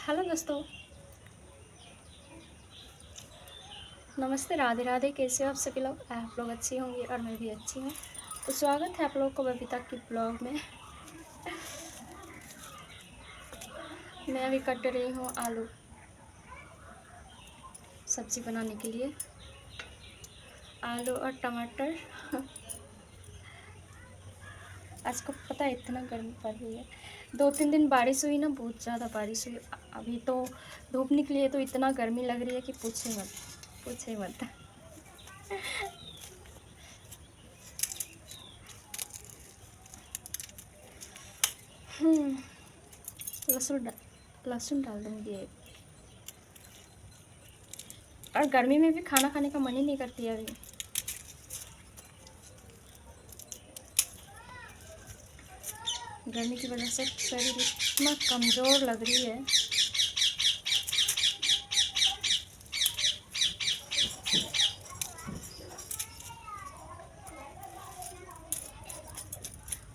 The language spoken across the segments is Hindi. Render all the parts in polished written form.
हेलो दोस्तों, नमस्ते, राधे राधे। कैसे हो आप सभी लोग? आप लोग अच्छे होंगे और मैं भी अच्छी हूँ। तो स्वागत है आप लोगों को बबीता की ब्लॉग में। मैं अभी कट रही हूँ आलू सब्ज़ी बनाने के लिए। आलू और टमाटर। आज को पता है इतना गर्मी पड़ रही है। 2-3 दिन बारिश हुई ना, बहुत ज़्यादा बारिश हुई। अभी तो धूप निकली है तो इतना गर्मी लग रही है कि पूछे मत, पूछे मत। लहसुन डाल दूँगी। और गर्मी में भी खाना खाने का मन ही नहीं करती है अभी। गर्मी की वजह से शरीर इतना कमज़ोर लग रही है।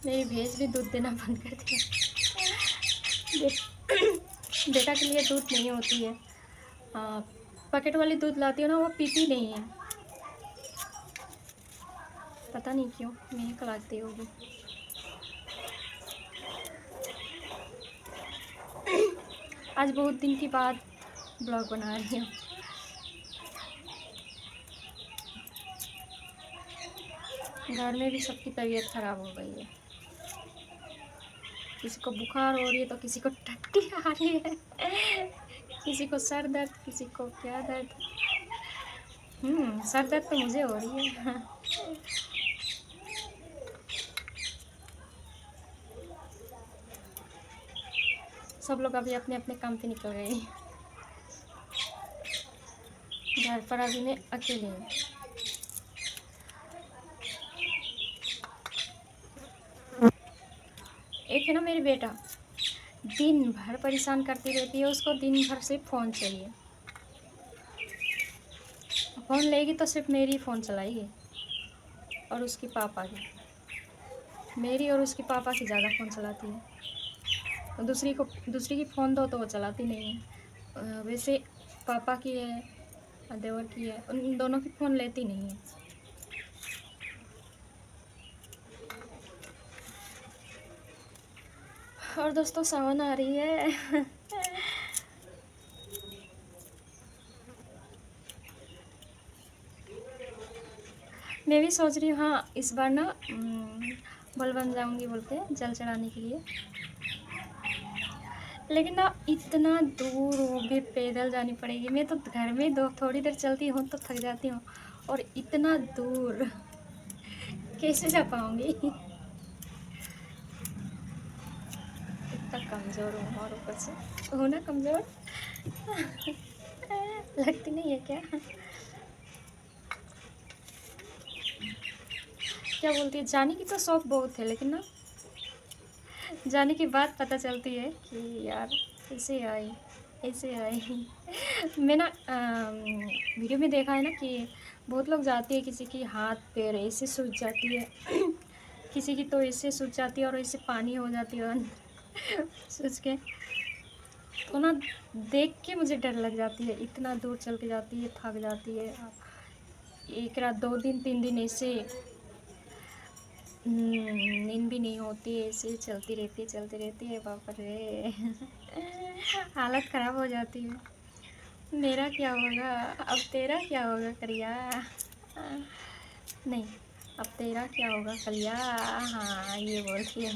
मेरी भैंस भी दूध देना बंद कर दिया। बेटा के लिए दूध नहीं होती है। पैकेट वाली दूध लाती हो ना, वो पीती नहीं है, पता नहीं क्यों, महक लगती होगी। आज बहुत दिन के बाद ब्लॉग बना रही हूँ। घर में भी सबकी तबीयत ख़राब हो गई है। किसी को बुखार हो रही है तो किसी को टट्टी आ रही है, किसी को सर दर्द, किसी को क्या दर्द। सर दर्द तो मुझे हो रही है। सब लोग अभी अपने अपने काम पे निकल गए हैं। घर पर अभी मैं अकेली हूँ। एक है ना मेरी बेटा, दिन भर परेशान करती रहती है। उसको दिन भर सिर्फ फ़ोन चाहिए। फ़ोन लेगी तो सिर्फ मेरी फ़ोन चलाएगी और उसकी पापा की। मेरी और उसकी पापा की ज़्यादा फ़ोन चलाती है। तो दूसरी की फ़ोन दो तो वो चलाती नहीं है। वैसे पापा की है और देवर की है, उन दोनों की फ़ोन लेती नहीं है। और दोस्तों, सावन आ रही है। मैं भी सोच रही हूँ, हाँ, इस बार ना बलवन जाऊँगी बोल के जल चढ़ाने के लिए। लेकिन ना इतना दूर वो भी पैदल जानी पड़ेगी। मैं तो घर में दो थोड़ी देर चलती हूँ तो थक जाती हूँ, और इतना दूर कैसे जा पाऊँगी। इतना कमज़ोर हूँ और ऊपर से हूँ ना कमज़ोर। लगती नहीं है क्या? क्या बोलती है, जाने की तो शौक बहुत है, लेकिन ना जाने के बाद पता चलती है कि यार ऐसे आई, ऐसे आई। मैं ना वीडियो में देखा है ना कि बहुत लोग जाते हैं, किसी की हाथ पैर ऐसे सूज जाती है, किसी की तो ऐसे सूज जाती है और ऐसे पानी हो जाती है सूज के। तो ना देख के मुझे डर लग जाती है। इतना दूर चल के जाती है, थक जाती है। एक रात 2 दिन 3 दिन ऐसे नींद भी नहीं होती, ऐसे ही चलती रहती है। बाप रे। हालत ख़राब हो जाती है। मेरा क्या होगा अब, तेरा क्या होगा करिया। नहीं, अब तेरा क्या होगा कलिया। हाँ, ये बोलती है।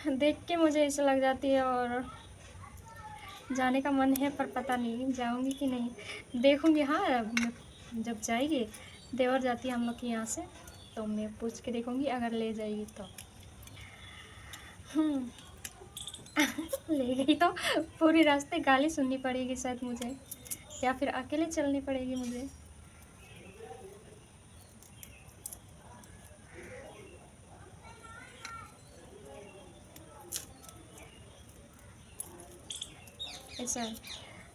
देख के मुझे ऐसा लग जाती है और जाने का मन है, पर पता नहीं जाऊंगी कि नहीं। देखूंगी, हाँ, जब जाएगी, देवर जाती है हम लोग के यहाँ से, तो मैं पूछ के देखूंगी, अगर ले जाएगी तो। ले गई तो पूरी रास्ते गाली सुननी पड़ेगी शायद मुझे, या फिर अकेले चलनी पड़ेगी मुझे। ऐसा है,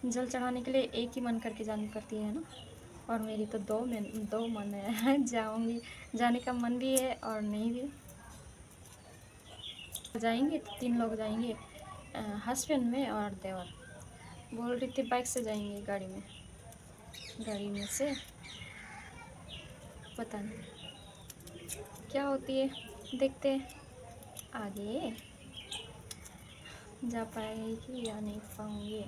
जल चढ़ाने के लिए एक ही मन करके जानी पड़ती है ना, और मेरी तो दो मन है। जाऊंगी, जाने का मन भी है और नहीं भी। जाएंगे तो 3 लोग जाएंगे, हस्बैंड में और देवर। बोल रही थी बाइक से जाएंगे, गाड़ी में से पता नहीं क्या होती है, देखते हैं आगे जा पाएगी या नहीं पाऊंगी।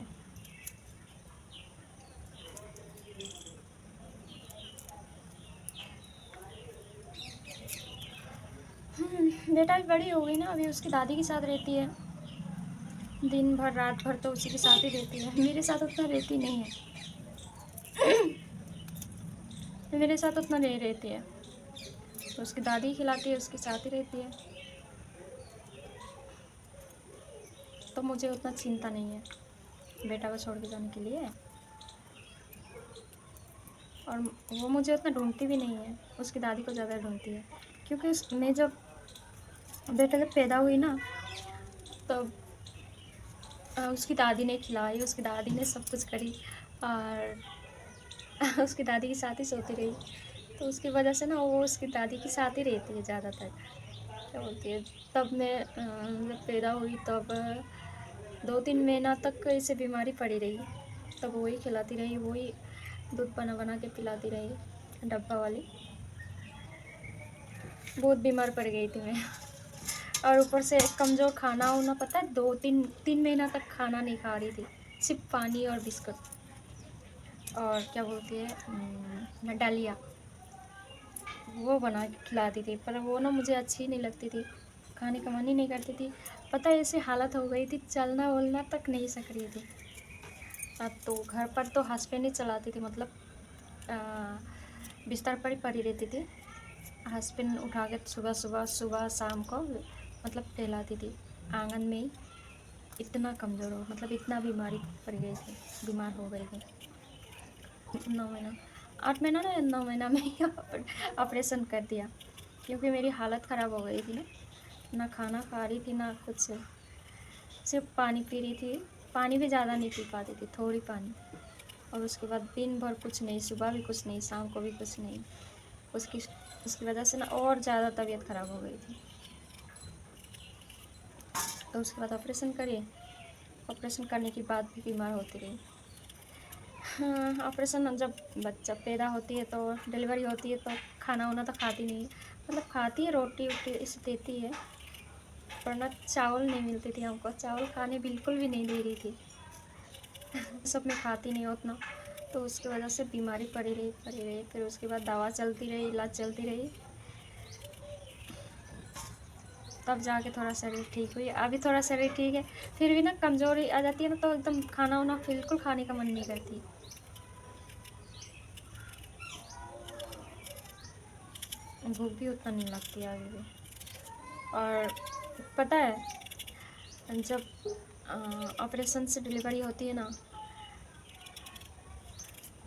बेटा भी बड़ी हो गई ना, अभी उसकी दादी के साथ रहती है, दिन भर रात भर तो उसी के साथ ही रहती है, मेरे साथ उतना रहती नहीं है। मेरे साथ उतना नहीं रहती है, तो उसकी दादी खिलाती है, उसके साथ ही रहती है, तो मुझे उतना चिंता नहीं है बेटा को छोड़ के जाने के लिए। और वो मुझे उतना ढूंढती भी नहीं है, उसकी दादी को ज़्यादा ढूंढती है, क्योंकि मैं जब बेटा जब पैदा हुई ना, तब उसकी दादी ने खिलाई, उसकी दादी ने सब कुछ करी, और उसकी दादी के साथ ही सोती रही, तो उसकी वजह से ना वो उसकी दादी के साथ ही रहती है ज़्यादातर। क्या बोलती है, तब मैं जब पैदा हुई तब 2-3 महीना तक ऐसे बीमारी पड़ी रही, तब वही खिलाती रही, वही दूध बना बना के पिलाती रही, डब्बा वाली। बहुत बीमार पड़ गई थी मैं। और ऊपर से कमज़ोर, खाना वाना पता है 2-3 महीना तक खाना नहीं खा रही थी, सिर्फ पानी और बिस्कुट और क्या बोलती है डालिया, वो बना के खिलाती थी, पर वो ना मुझे अच्छी नहीं लगती थी, खाने का मन ही नहीं करती थी। पता है ऐसी हालत हो गई थी, चलना वलना तक नहीं सक रही थी। अब तो घर पर तो हस्बैंड ही चलाती थी, मतलब बिस्तर पर ही पड़ी रहती थी, हस्बैंड उठा के सुबह शाम को मतलब टहलाती थी आंगन में ही। इतना कमज़ोर हो, मतलब इतना बीमारी पड़ गई थी, बीमार हो गई थी। 9 महीना 8 महीना ना 9 महीना में ही ऑपरेशन कर दिया, क्योंकि मेरी हालत ख़राब हो गई थी ना खाना खा रही थी ना कुछ, सिर्फ पानी पी रही थी, पानी भी ज़्यादा नहीं पी पाती थी, थोड़ी पानी। और उसके बाद दिन भर कुछ नहीं, सुबह भी कुछ नहीं, शाम को भी कुछ नहीं। उसकी वजह से ना और ज़्यादा तबीयत ख़राब हो गई थी। तो उसके बाद ऑपरेशन करिए, ऑपरेशन करने के बाद भी बीमार होती रही। हाँ, ऑपरेशन जब बच्चा पैदा होती है तो डिलीवरी होती है तो खाना वाना तो खाती नहीं है, मतलब खाती है, रोटी वोटी इसे देती है, पर ना चावल नहीं मिलती थी हमको, चावल खाने बिल्कुल भी नहीं दे रही थी। सब में खाती नहीं उतना, तो उसकी वजह से बीमारी पड़ी रही। फिर उसके बाद दवा चलती रही, इलाज चलती रही, तब जाके थोड़ा शरीर ठीक हुई। अभी थोड़ा शरीर ठीक है, फिर भी ना कमज़ोरी आ जाती है ना, तो एकदम खाना वाना बिल्कुल खाने का मन नहीं करती। भूख भी उतना नहीं लगती है अभी भी। और पता है जब ऑपरेशन से डिलीवरी होती है ना,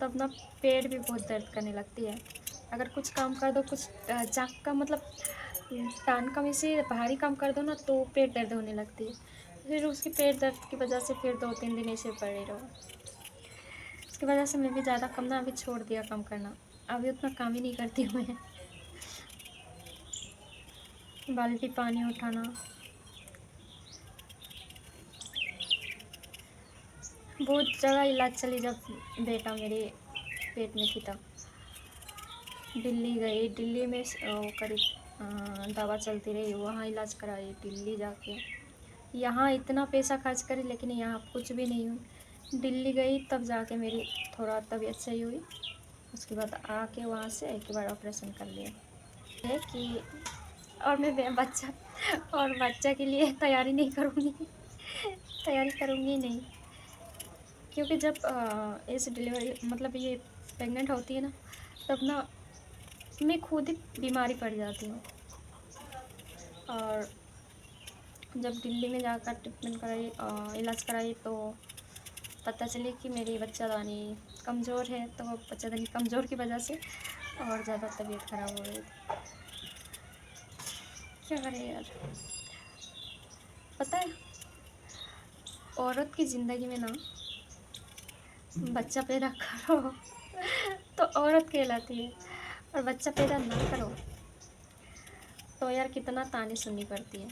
तब ना पेट भी बहुत दर्द करने लगती है। अगर कुछ काम कर दो, कुछ जाग का मतलब टान का में से भारी काम कर दो ना, तो पेट दर्द होने लगती है। फिर उसकी पेट दर्द की वजह से फिर 2-3 दिन ऐसे पड़े रहो। इसकी वजह से मैं भी ज़्यादा कम ना अभी छोड़ दिया काम करना, अभी उतना काम ही नहीं करती हूँ मैं। बाल्टी पानी उठाना, बहुत जगह इलाज चली जब बेटा मेरे पेट में थी तब। दिल्ली गई, दिल्ली में करीब दवा चलती रही, वहाँ इलाज कराई दिल्ली जाके। यहाँ इतना पैसा खर्च करी लेकिन यहाँ कुछ भी नहीं हुई। दिल्ली गई तब जाके मेरी थोड़ा तबीयत सही हुई, उसके बाद आके वहाँ से एक बार ऑपरेशन कर लिया है कि और मैं बच्चा के लिए तैयारी नहीं करूँगी। तैयारी करूँगी नहीं, क्योंकि जब ऐसे डिलीवरी मतलब ये प्रेग्नेंट होती है ना, तब ना मैं खुद ही बीमारी पड़ जाती हूँ। और जब दिल्ली में जाकर ट्रीटमेंट कराई, इलाज कराई, तो पता चली कि मेरी बच्चादानी कमज़ोर है, तो बच्चादानी कमज़ोर की वजह से और ज़्यादा तबीयत ख़राब हो गई थी। क्या करें यार। पता है औरत की ज़िंदगी में ना बच्चा पैदा करो तो औरत कहलाती है, और बच्चा पैदा ना करो तो यार कितना ताने सुननी पड़ती है।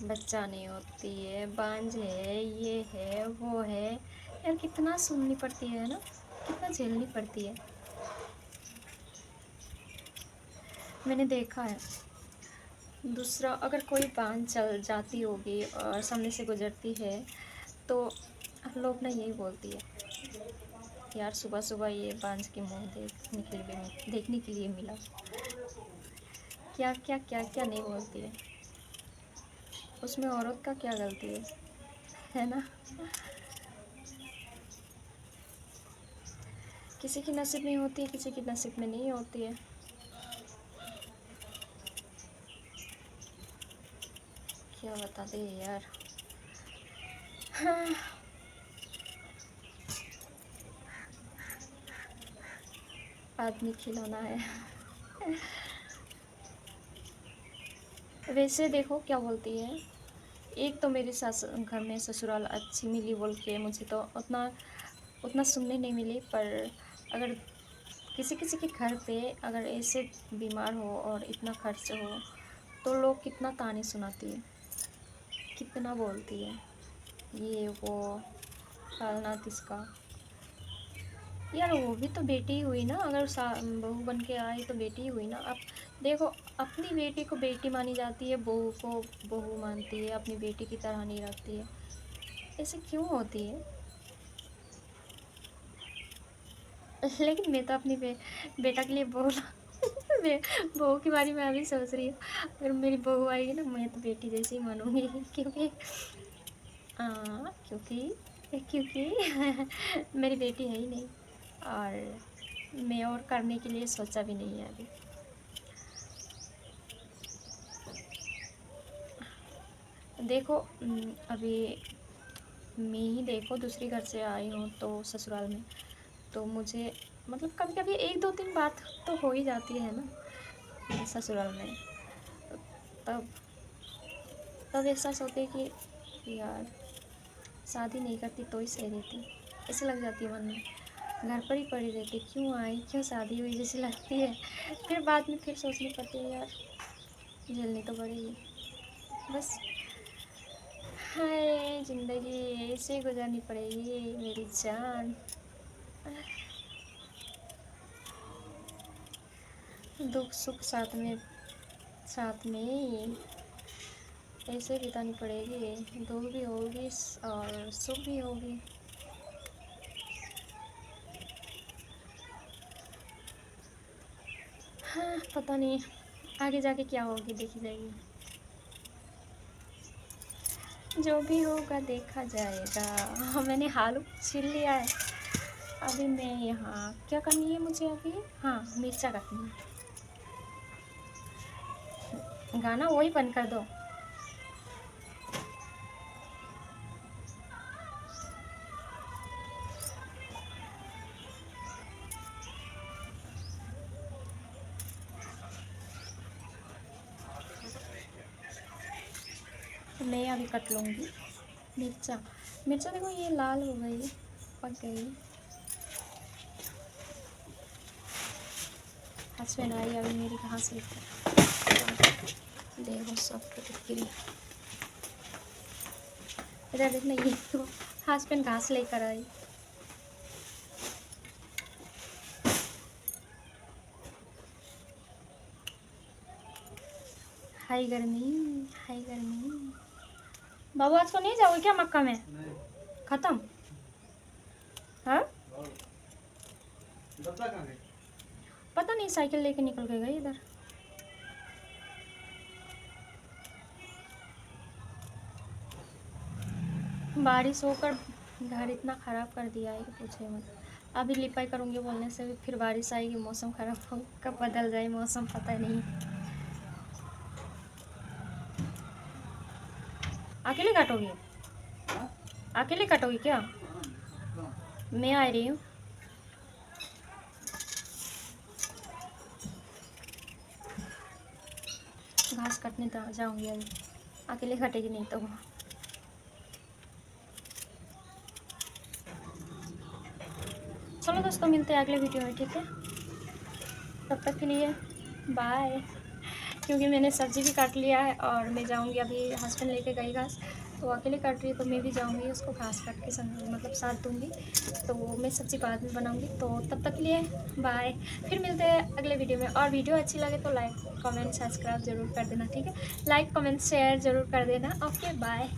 बच्चा नहीं होती है, बांझ है, ये है वो है। यार कितना सुननी पड़ती है ना, कितना झेलनी पड़ती है। मैंने देखा है, दूसरा अगर कोई बांझ चल जाती होगी और सामने से गुजरती है तो लोग ना यही बोलती है, यार सुबह सुबह ये बांझ के मुंह देखने के लिए मिला। क्या क्या क्या क्या नहीं बोलती है, उसमें औरत का क्या गलती है ना। किसी की नसीब में होती है, किसी की नसीब में नहीं होती है। क्या बता दे यार। हाँ। आदमी खिलौना है। वैसे देखो क्या बोलती है, एक तो मेरी सास घर में ससुराल अच्छी मिली बोल के मुझे तो उतना उतना सुनने नहीं मिली, पर अगर किसी किसी के घर पे अगर ऐसे बीमार हो और इतना खर्च हो तो लोग कितना ताने सुनाती है, कितना बोलती है ये वो फलना तिसका। यार वो भी तो बेटी ही हुई ना, अगर बहू बन के आई तो बेटी ही हुई ना। अब देखो, अपनी बेटी को बेटी मानी जाती है, बहू को बहू मानती है, अपनी बेटी की तरह नहीं रखती है। ऐसे क्यों होती है? लेकिन मैं तो अपनी बेटा के लिए बहू बहू के बारे में अभी सोच रही हूँ, अगर मेरी बहू आएगी ना मैं तो बेटी जैसी ही मानूंगी। क्योंकि क्योंकि क्योंकि मेरी बेटी है ही नहीं, और मैं और करने के लिए सोचा भी नहीं है अभी। देखो अभी मैं ही देखो दूसरी घर से आई हूँ तो ससुराल में, तो मुझे मतलब कभी कभी एक दो दिन बात तो हो ही जाती है ना ससुराल में। तब तब एहसास होती है कि यार शादी नहीं करती तो ही सही रहती, ऐसे लग जाती है मन में। घर पर ही पड़ी रहती, क्यों आई, क्यों शादी हुई जैसी लगती है। फिर बाद में फिर सोचनी पड़ती है यार, झेलनी तो पड़ेगी बस। हाय जिंदगी ऐसे गुजारनी पड़ेगी मेरी जान। दुख सुख साथ में ऐसे बितानी पड़ेगी, दुख भी होगी और सुख भी होगी। हाँ पता नहीं आगे जाके क्या होगी, देखी जाएगी। जो भी होगा देखा जाएगा। हाँ मैंने आलू छील लिया है, अभी मैं यहाँ क्या करनी है मुझे अभी, हाँ मिर्चा काटनी है। गाना वही बंद कर दो। मैं अभी कट लूँगी मिर्चा। मिर्चा देखो ये लाल हो गई, पक गई। हस्बैंड आई अभी मेरी घास लेकर, देखो सब गिरी। इधर देखना, ये तो हस्बैंड घास लेकर आई। हाय गर्मी, हाय गर्मी। बाबू आज को नहीं जाओगे क्या मक्का में? खत्म? हाँ पता नहीं, साइकिल लेके निकल के गई इधर। बारिश होकर घर इतना ख़राब कर दिया है कि पूछे मत। अभी लिपाई करूँगी बोलने से भी फिर बारिश आएगी, मौसम ख़राब हो, कब बदल जाए मौसम पता नहीं। अकेले काटोगी? अकेले काटोगी क्या? मैं आ रही हूँ। घास काटने जाऊँगी अभी, अकेले काटेगी नहीं तो। चलो दोस्तों मिलते हैं अगले वीडियो में, ठीक है? तब तक के लिए बाय। क्योंकि मैंने सब्ज़ी भी काट लिया है और मैं जाऊँगी अभी, हस्बैंड लेके गई घास, तो अकेले काट रही है तो मैं भी जाऊँगी उसको घास काट के मतलब साथ दूँगी। तो मैं सब्ज़ी बाद में बनाऊँगी। तो तब तक के लिए बाय। फिर मिलते हैं अगले वीडियो में, और वीडियो अच्छी लगे तो लाइक कमेंट सब्सक्राइब ज़रूर कर देना, ठीक है? लाइक कमेंट शेयर ज़रूर कर देना। Okay bye.